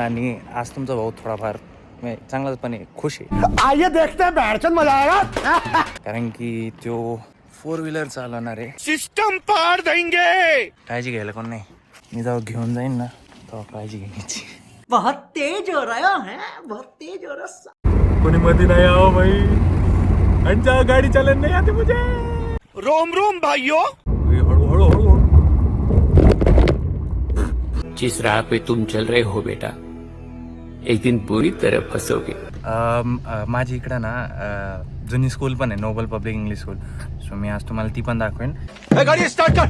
आणि आज तुमचा भाऊ थोडाफार चांगलाचपणे खुश आहे. आइए देखते हैं बैठचंद मजा आएगा. कारण की तो 4 व्हीलर चालवणार आहे. सिस्टम पार देंगे. काळजी घ्यायला कोण नाही. मी जेव्हा घेऊन जाईन ना तेव्हा काळजी घ्यायची. बहुत तेज हो रहा है, बहुत तेज हो रहा. कोणी मध्ये नाही आओ भाई. अंजा गाडी चालत नाही आती मुझे. रोम रोम भाइयों. हळू हळू हळू. जिस राह पे तुम चल रहे हो बेटा, एक दिन बुरी तरह फंसोगे. माझी इकडं ना जुनी स्कूल पण आहे, Noble Public English school. So मी आज तुम्हाला ती पण दाखवेन. गाड़ी स्टार्ट कर.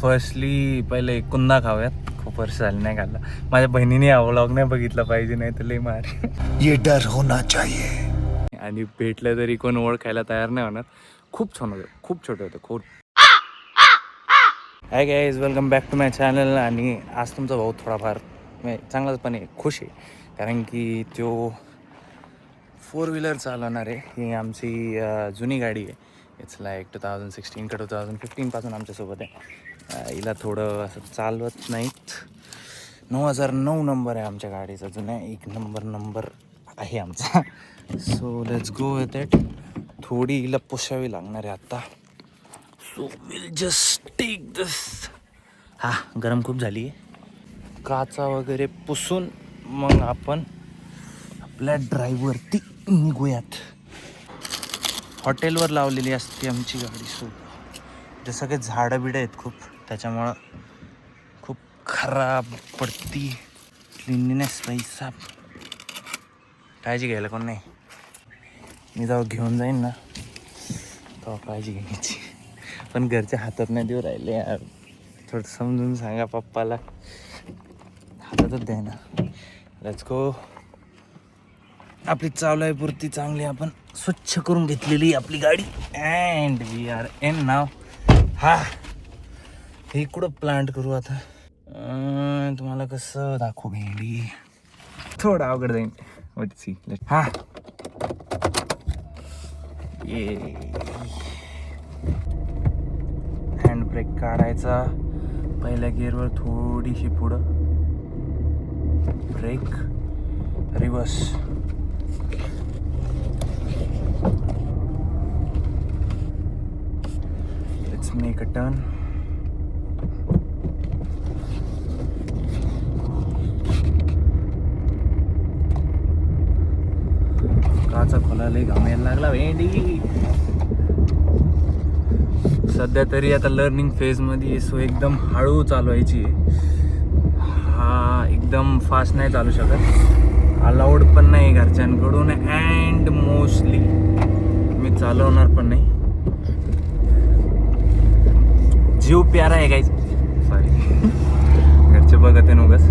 फर्स्टली पहिले कुंदा खाऊयात. खूप वर्ष झाले नाही खाल्ला. माझ्या बहिणीने हा व्लॉग नाही बघितला पाहिजे, नाही तर लई मार. ये डर होना चाहिए. आणि भेटलं तरी कोण ओळखायला तयार नाही होणार. खूप छान होतं, खूप छोटं होतं, खूप. Hi guys, welcome back to my channel. आणि आज तुमचा भाऊ थोडाफार चांगलाचपणे खुश आहे. कारण की तो 4 व्हीलर चालवणार आहे. ही आमची जुनी गाडी आहे. इट्स लाईक 2016 का 2015 पासून आमच्यासोबत आहे. हिला थोडं असं चालवत नाहीत. 9009 नंबर आहे आमच्या गाडीचा, जुन्या 1 नंबर आहे आमचा. So let's go with it. थोडी हिला पुसावी लागणार आहे आता. सो विल जस्ट टेक दिस. हा गरम खूप झाली आहे. काचा वगैरे पुसून मग आपण आपल्या ड्राईव्हवरती निघूयात. हॉटेलवर लावलेली असते आमची गाडी. सो जसं काही झाडं बिडं आहेत खूप, त्याच्यामुळं खूप खराब पडती. क्लिनलीनेस पैसा काळजी घ्यायला कोण नाही. मी जेव्हा घेऊन जाईन ना तेव्हा काळजी घ्यायची. पण घरच्या हातात नाही देऊ राहिले यार. थोडं समजून सांगा पप्पाला. हातातच द्या ना. Let's go. आपली चावलायपुरती चांगली आपण स्वच्छ करून घेतलेली आपली गाडी. अँड वी आर इन नाव. हा हे कुठं प्लांट करू आता. तुम्हाला कसं दाखवू भेंडी. थोडं अवघड जाईन. सी हा ये हँड ब्रेक काढायचा. पहिल्या गिअरवर थोडीशी पुढं. Brake. Reverse. Let's make a turn. काचा खोलायला घाम यायला लागला भेंडी. सध्या तरी आता लर्निंग फेजमध्ये. सो एकदम हळू चालवायची आहे. हा एकदम फास्ट नाही चालू शकत. अलाउड पण नाही घरच्यांकडून. अँड मोस्टली मी चालवणार पण नाही. जीव प्यारा आहे गाईज. सॉरी घरचे बघत आहे नोगस.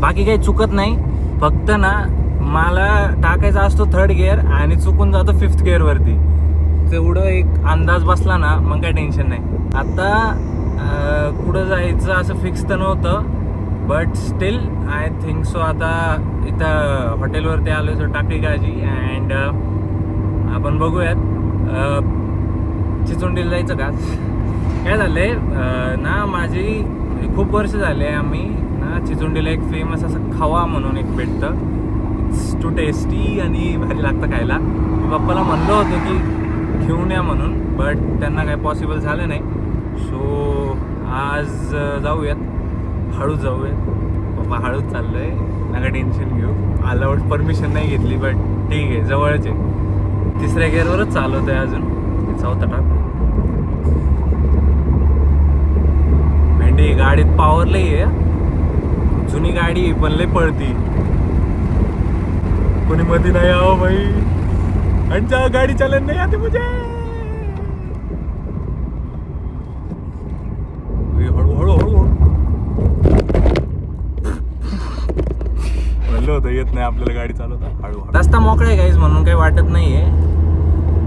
बाकी काही चुकत नाही. फक्त ना मला टाकायचा असतो 3rd गिअर आणि चुकून जातो 5th गिअरवरती. तेवढं एक अंदाज बसला ना मग काय टेन्शन नाही. आता कुठं जायचं असं फिक्स तर नव्हतं. But still I think so. आता इथं हॉटेलवरती आलो सो टाकली काळजी. अँड आपण बघूयात चिचोंडीला जायचं का. काय झालं आहे ना, माझी खूप वर्ष झाले आम्ही ना चिचोंडीला एक फेमस असं खवा म्हणून एक भेटतं. इट्स टू टेस्टी आणि भारी लागतं खायला. मी पप्पाला म्हणलं होतं की घेऊन या म्हणून, बट त्यांना काही पॉसिबल झालं नाही. सो आज जाऊयात. हळूच जाऊयात. पप्पा हळूच चाललं आहे, नका टेन्शन घेऊ. अलाउड परमिशन नाही घेतली बट ठीक आहे, जवळच आहे. 3ऱ्या गिअरवरच चालवत आहे अजून. 4था टाक. भेंडी गाडीत पॉवर लई आहे. जुनी गाडी पण लई पळती. कोणी मध्ये नाही आओ भाई. अंजा गाडी चालत नाही आती मुझे. हळू हळू हळू. म्हणलं होतं येत नाही आपल्याला गाडी चालवता. हळू. रस्ता मोकळा आहे गाईज म्हणून काही वाटत नाहीये.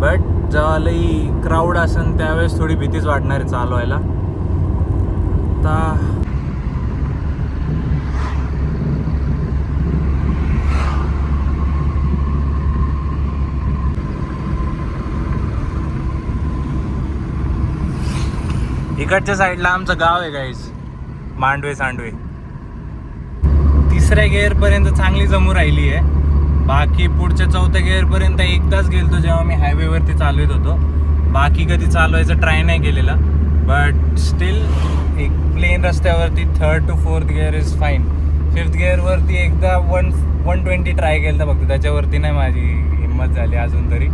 बट जेव्हा लई क्राऊड असेल त्यावेळेस थोडी भीतीच वाटणार आहे चालवायला. आता इकडच्या साईडला आमचं गाव आहे गाईज, मांडवे सांडवे. तिसऱ्या गिअरपर्यंत चांगली जमू राहिली आहे. बाकी पुढच्या चौथ्या गिअरपर्यंत एकदाच गेलतो जेव्हा मी हायवेवरती चालवत होतो. बाकी कधी चालवायचं ट्राय नाही केलेला. बट स्टील एक प्लेन रस्त्यावरती 3rd to 4th gear is fine. 5th गिअरवरती एकदा 120 ट्राय केलं तर फक्त, त्याच्यावरती नाही माझी हिंमत झाली अजून तरी.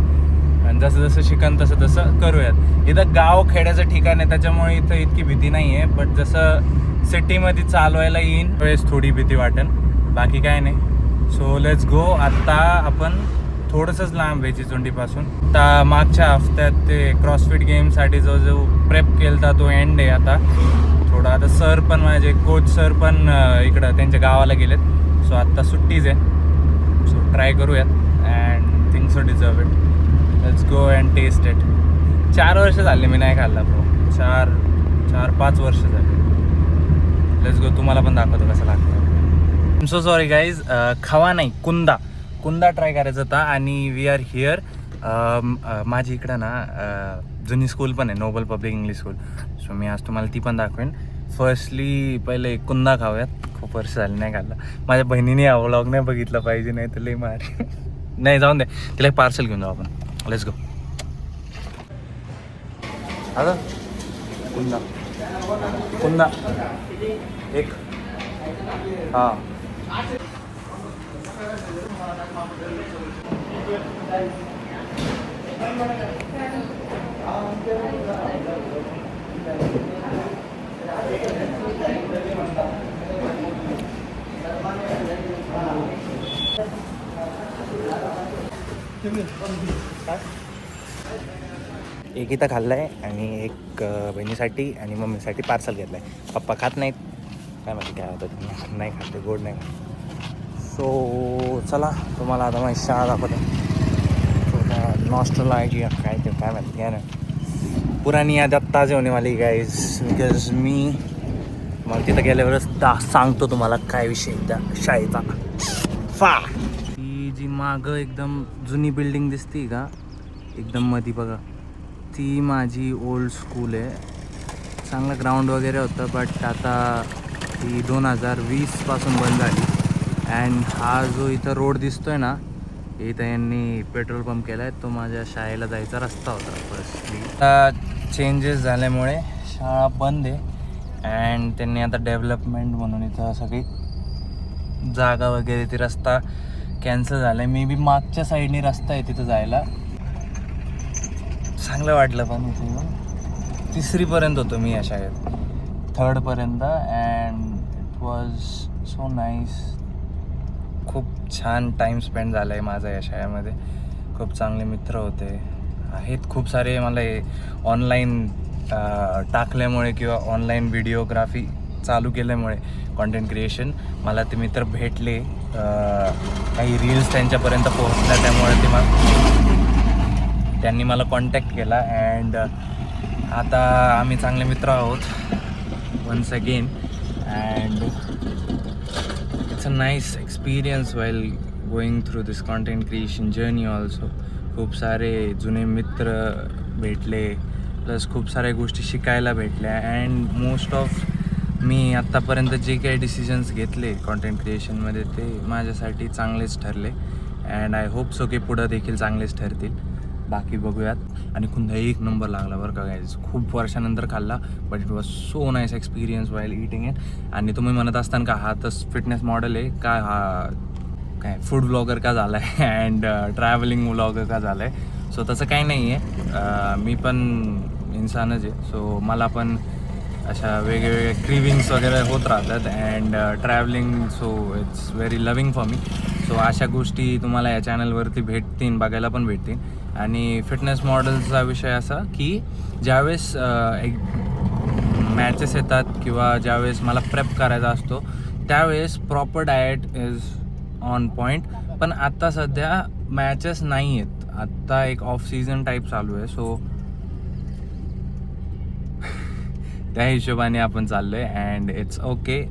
आणि जसं जसं शिकन तसं तसं करूयात. इथं गाव खेड्याचं ठिकाण आहे त्याच्यामुळे इथं इतकी भीती नाही आहे. बट जसं सिटीमध्ये चालवायला येईन वेळेस थोडी भीती वाटेल, बाकी काय नाही. सो लेट्स गो. आत्ता आपण थोडंसंच लांब आहे चिचोंडीपासून. आता मागच्या हफ्त्यात ते क्रॉसफिट गेमसाठी जो प्रेप केला तो एंड आहे आता. थोडं आता सर पण माझे कोच सर पण इकडं त्यांच्या गावाला गेलेत. सो आत्ता सुट्टीच आहे. सो ट्राय करूयात and think so deserve it. Let's go and test it. 4 वर्ष झाले मी नाही खाल्ला ब्रो. 4-5 वर्ष झाले. Let's go. तुम्हाला पण दाखवतो कसं लागतं. I am so sorry guys. खवा नाही, कुंदा ट्राय करायचा होता. आणि वी आर हिअर. माझी इकडं ना जुनी स्कूल पण आहे, Noble Public English school. So मी आज तुम्हाला ती पण दाखवेन. फर्स्टली पहिले कुंदा खाऊयात. खूप वर्ष झाली नाही खाल्ला. माझ्या बहिणीने हा व्लॉग नाही बघितला पाहिजे, नाही तर लई मार. नाही जाऊन दे, तिला एक पार्सल घेऊन जाऊ आपण. Let's go. आता कुंदा एक. हां एक इथं खाल्लं आहे आणि एक बहिणीसाठी आणि मम्मीसाठी पार्सल घेतलं आहे. पप्पा खात नाहीत, काय माहिती काय होतं, नाही खाते, गोड नाही खात. सो चला तुम्हाला आता माझी शाळा दाखवते. नॉस्टल आहे की काय ते काय माहिती काय नाही. पुराणी याद्यात ताजे होणे वाली गाईज. बिकॉज मी मग तिथं गेल्यावरच सांगतो तुम्हाला काय विषय त्या शाळेचा. ती जी मागं एकदम जुनी बिल्डिंग दिसते का एकदम मध्ये बघा, ती माझी ओल्ड स्कूल आहे. चांगलं ग्राउंड वगैरे होतं. बट आता ती 2020पासून बंद झाली. अँड हा जो इथं रोड दिसतोय ना, इथं यांनी पेट्रोल पंप केला आहे. तो माझ्या शाळेला जायचा रस्ता होता फर्स्टली. आता चेंजेस झाल्यामुळे शाळा बंद आहे. अँड त्यांनी आता डेव्हलपमेंट म्हणून इथं सगळी जागा वगैरे, ती रस्ता कॅन्सल झाला आहे. मे बी मागच्या साईडने रस्ता आहे तिथं जायला. चांगलं वाटलं पण इथे 3रीपर्यंत होतो मी या शाळेत, 3rdपर्यंत. And it was so nice. खूप छान टाईम स्पेंड झाला आहे माझा या शाळेमध्ये. खूप चांगले मित्र होते आहेत. खूप सारे मला ऑनलाईन टाकल्यामुळे किंवा ऑनलाईन व्हिडिओग्राफी चालू केल्यामुळे कॉन्टेंट क्रिएशन मला ते मित्र भेटले. काही रील्स त्यांच्यापर्यंत पोहोचल्या, त्यामुळे त्यांनी मला कॉन्टॅक्ट केला. अँड आता आम्ही चांगले मित्र आहोत once again. And it's a nice experience while going through this content creation journey also. खूप सारे जुने मित्र भेटले, प्लस खूप साऱ्या गोष्टी शिकायला भेटल्या. अँड मोस्ट ऑफ मी आत्तापर्यंत जे काही डिसिजन्स घेतले कॉन्टेंट क्रिएशनमध्ये ते माझ्यासाठी चांगलेच ठरले. अँड आय होप सो की पुढं देखील चांगलेच ठरतील. बाकी बघूयात. आणि कुंदा 1 नंबर लागला बरं का गाईज. खूप वर्षानंतर खाल्ला, but it was so nice experience while eating it. आणि तुम्ही म्हणत असताना का हा तर फिटनेस मॉडेल आहे का, हा काय फूड ब्लॉगर का झाला आहे अँड ट्रॅव्हलिंग ब्लॉगर का झाला आहे. सो तसं काही नाही आहे. मी पण इन्सानच आहे. सो मला पण अशा वेगवेगळे क्रिविंग्स वगैरे होत राहतात. And travelling, so it's very loving for me. So अशा गोष्टी तुम्हाला या चॅनलवरती भेटतील, बघायला पण भेटतील. आणि फिटनेस मॉडेलचा विषय असा की ज्यावेळेस एक मॅचेस येतात किंवा ज्यावेळेस मला प्रेप करायचा असतो त्यावेळेस proper diet is on point. पण आत्ता सध्या मॅचेस नाही आहेत, आत्ता एक ऑफ सीझन टाईप चालू आहे. सो त्या हिशोबाने आपण चाललो आहे. And it's okay.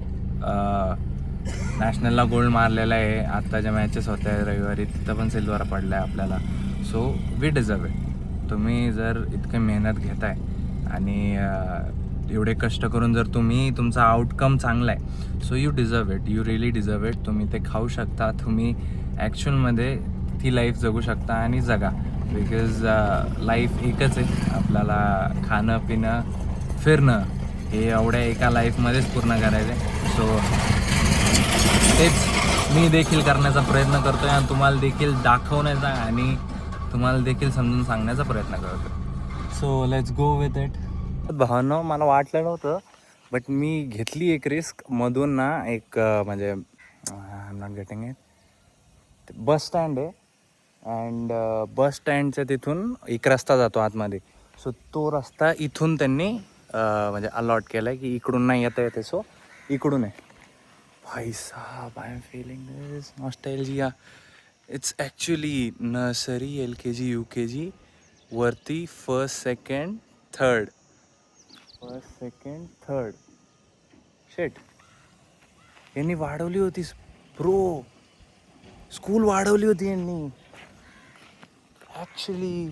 नॅशनलला गोल्ड मारलेला आहे. आत्ताच्या मॅचेस होत्या रविवारी, तिथं पण सिल्वर पडला आहे आपल्याला. So we deserve it. तुम्ही जर इतकं मेहनत घेताय आणि एवढे कष्ट करून जर तुम्ही तुमचा आउटकम चांगला आहे so you deserve it, you really deserve it. तुम्ही ते खाऊ शकता, तुम्ही ॲक्च्युअलमध्ये ती लाईफ जगू शकता आणि जगा. बिकॉज लाईफ एकच आहे, आपल्याला खाणं पिणं फिरणं हे एवढ्या एका लाईफमध्येच पूर्ण करायचं आहे. सो तेच मी देखील करण्याचा प्रयत्न करतो आहे आणि तुम्हाला देखील दाखवण्याचा आणि तुम्हाला देखील समजून सांगण्याचा प्रयत्न करतो. So let's go with it. भावनो मला वाटलं नव्हतं बट मी घेतली एक रिस्क. मधून ना एक म्हणजे I am not getting it, bus stand आहे अँड बस स्टँडच्या तिथून एक रस्ता जातो आतमध्ये. सो तो रस्ता इथून त्यांनी म्हणजे अलॉट केला आहे की इकडून नाही येता येते, सो इकडून आहे. भाई साहब, I am feeling this nostalgia. It's actually nursery, LKG UKG वरती फर्स्ट सेकंड थर्ड शेट यांनी वाढवली होती ब्रो, स्कूल वाढवली होती यांनी. ॲक्च्युली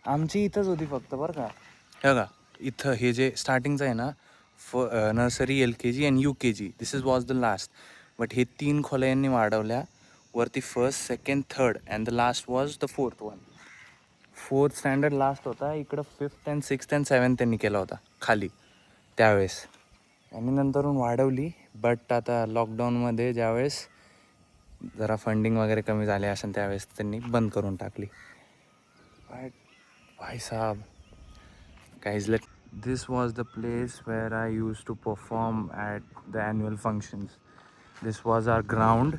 आमची इथंच होती फक्त बरं का. हे बघा इथं हे जे स्टार्टिंगचं आहे ना, nursery LKG and UKG, this was the last. But हे 3 खोल्या यांनी वाढवल्या. वरती first second third and the last was the fourth one. 4th standard last होता. इकडं 5th and 6th and 7th त्यांनी केला होता खाली त्यावेळेस. आणि नंतरून वाढवली बट आता लॉकडाऊनमध्ये ज्यावेळेस जरा फंडिंग वगैरे कमी झाले असेल त्यावेळेस त्यांनी बंद करून टाकली. बट भाई साहब guys, this was the place where I use to perform at the annual functions. This was our ground.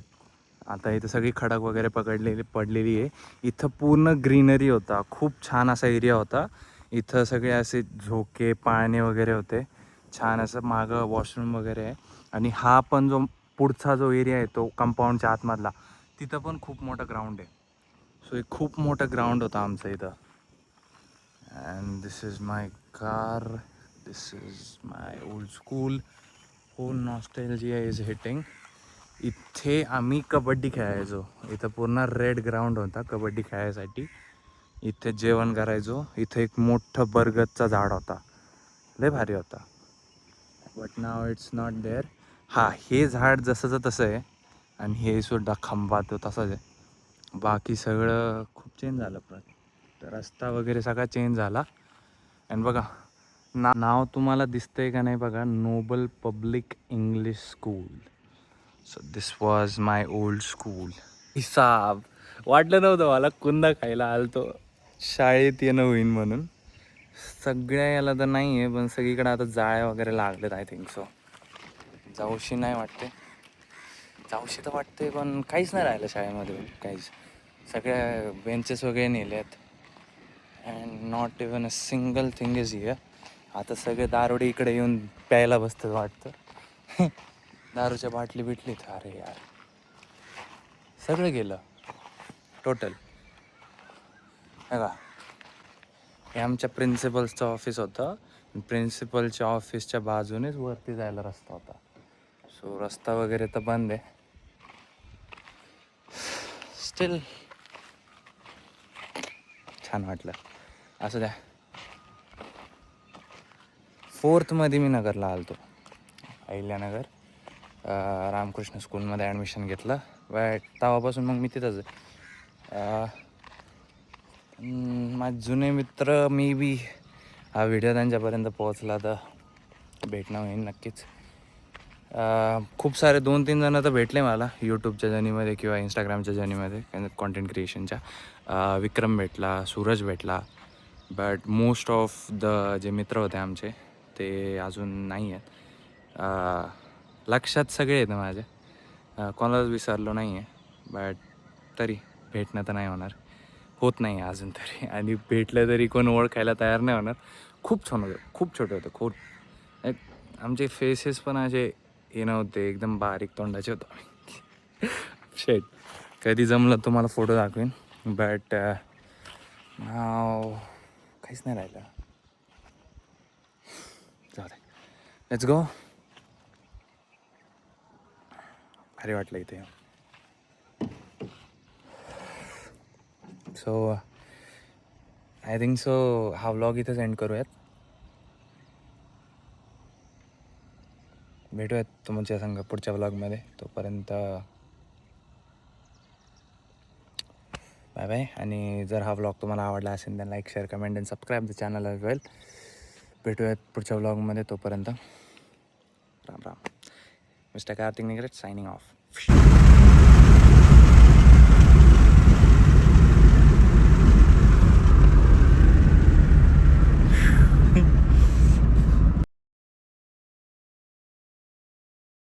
आता इथं सगळी खडक वगैरे पडलेली आहे. इथं पूर्ण ग्रीनरी होता, खूप छान असा एरिया होता. इथं सगळे असे झोके पाळणे वगैरे होते. छान असं मागं वॉशरूम वगैरे आहे. आणि हा पण जो पुढचा जो एरिया आहे तो कंपाऊंडच्या आतमधला, तिथं पण खूप मोठं ग्राउंड आहे. सो एक खूप मोठं ग्राउंड होतं आमचं इथं. And this is my car, this is my old school. Whole nostalgia is hitting. इथे आम्ही कबड्डी खेळायचो. इथं पूर्ण रेड ग्राउंड होता कबड्डी खेळायसाठी. इथे जेवण करायचो. इथे एक मोठं बरगदचा झाड होता, लय भारी होता. But now it's not there. हां, हे झाड जसंचं तसं आहे आणि हे सुद्धा खंबा तो तसाच आहे. बाकी सगळं खूप चेंज झालं. तर रस्ता वगैरे सगळा चेंज झाला. आणि बघा नाव तुम्हाला दिसतंय का नाही बघा, Noble Public English school. So this was my old school. हिसाब वाटलं नव्हतं मला कुंदा खायला आलतो शाळेत येणं होईन म्हणून. सगळ्या याला तर नाही आहे पण सगळीकडे आता जाळ्या वगैरे लागलेत आय थिंक सो. जाऊशी नाही वाटते, जाऊशी तर वाटते पण काहीच नाही राहिलं शाळेमध्ये काहीच. सगळ्या बेंचेस वगैरे नेले आहेत and not even a single thing is here. आता सगळे दारोडे इकडे येऊन प्यायला बसतं वाटतं. दारूच्या बाटली बिटलीत. अरे यार सगळं गेलं टोटल. बघा हे आमच्या प्रिन्सिपल्सचं ऑफिस होतं. प्रिन्सिपलच्या ऑफिसच्या बाजूनेच वरती जायला रस्ता होता. सो रस्ता वगैरे तर बंद आहे. स्टील छान वाटलं. असं द्या. 4th मध्ये मी नगरला आलतो, अहिल्यानगर. रामकृष्ण स्कूलमध्ये ॲडमिशन घेतलं. बट तेव्हापासून मग मी तिथंच आहे. माझे जुने मित्र मे बी हा व्हिडिओ त्यांच्यापर्यंत पोहोचला तर भेटणं होईल नक्कीच. खूप सारे 2-3 जणं तर भेटले मला यूट्यूबच्या जर्नीमध्ये किंवा इंस्टाग्रामच्या जर्नीमध्ये कॉन्टेंट क्रिएशनच्या. विक्रम भेटला, सूरज भेटला. बट मोस्ट ऑफ द जे मित्र होते आमचे ते अजून नाही आहेत. लक्षात सगळे आहेत माझ्या, कोणालाच विसरलो नाही आहे. बट तरी भेटणं तर नाही होणार, होत नाही अजून तरी. आणि भेटलं तरी कोण ओळखायला तयार नाही होणार. खूप छान होतं, खूप छोटे होते खूप. आमचे फेसेस पण असे हे नव्हते, एकदम बारीक तोंडाचे होतो. शेट कधी जमलं तुम्हाला फोटो दाखवेन. बट नाव काहीच नाही राहिलं. जाऊ दे, लेट्स गो. भारी वाटलं इथे. सो आय थिंक सो हा व्लॉग इथेच एंड करूयात. भेटूयात तुमच्या संग पुढच्या व्लॉगमध्ये. तोपर्यंत बाय बाय. आणि जर हा व्लॉग तुम्हाला आवडला असेल तर like share comment and subscribe the channel as well. भेटूयात पुढच्या व्लॉगमध्ये. तोपर्यंत राम राम. मिस्टर कार्तिक निगरेट सायनिंग ऑफ.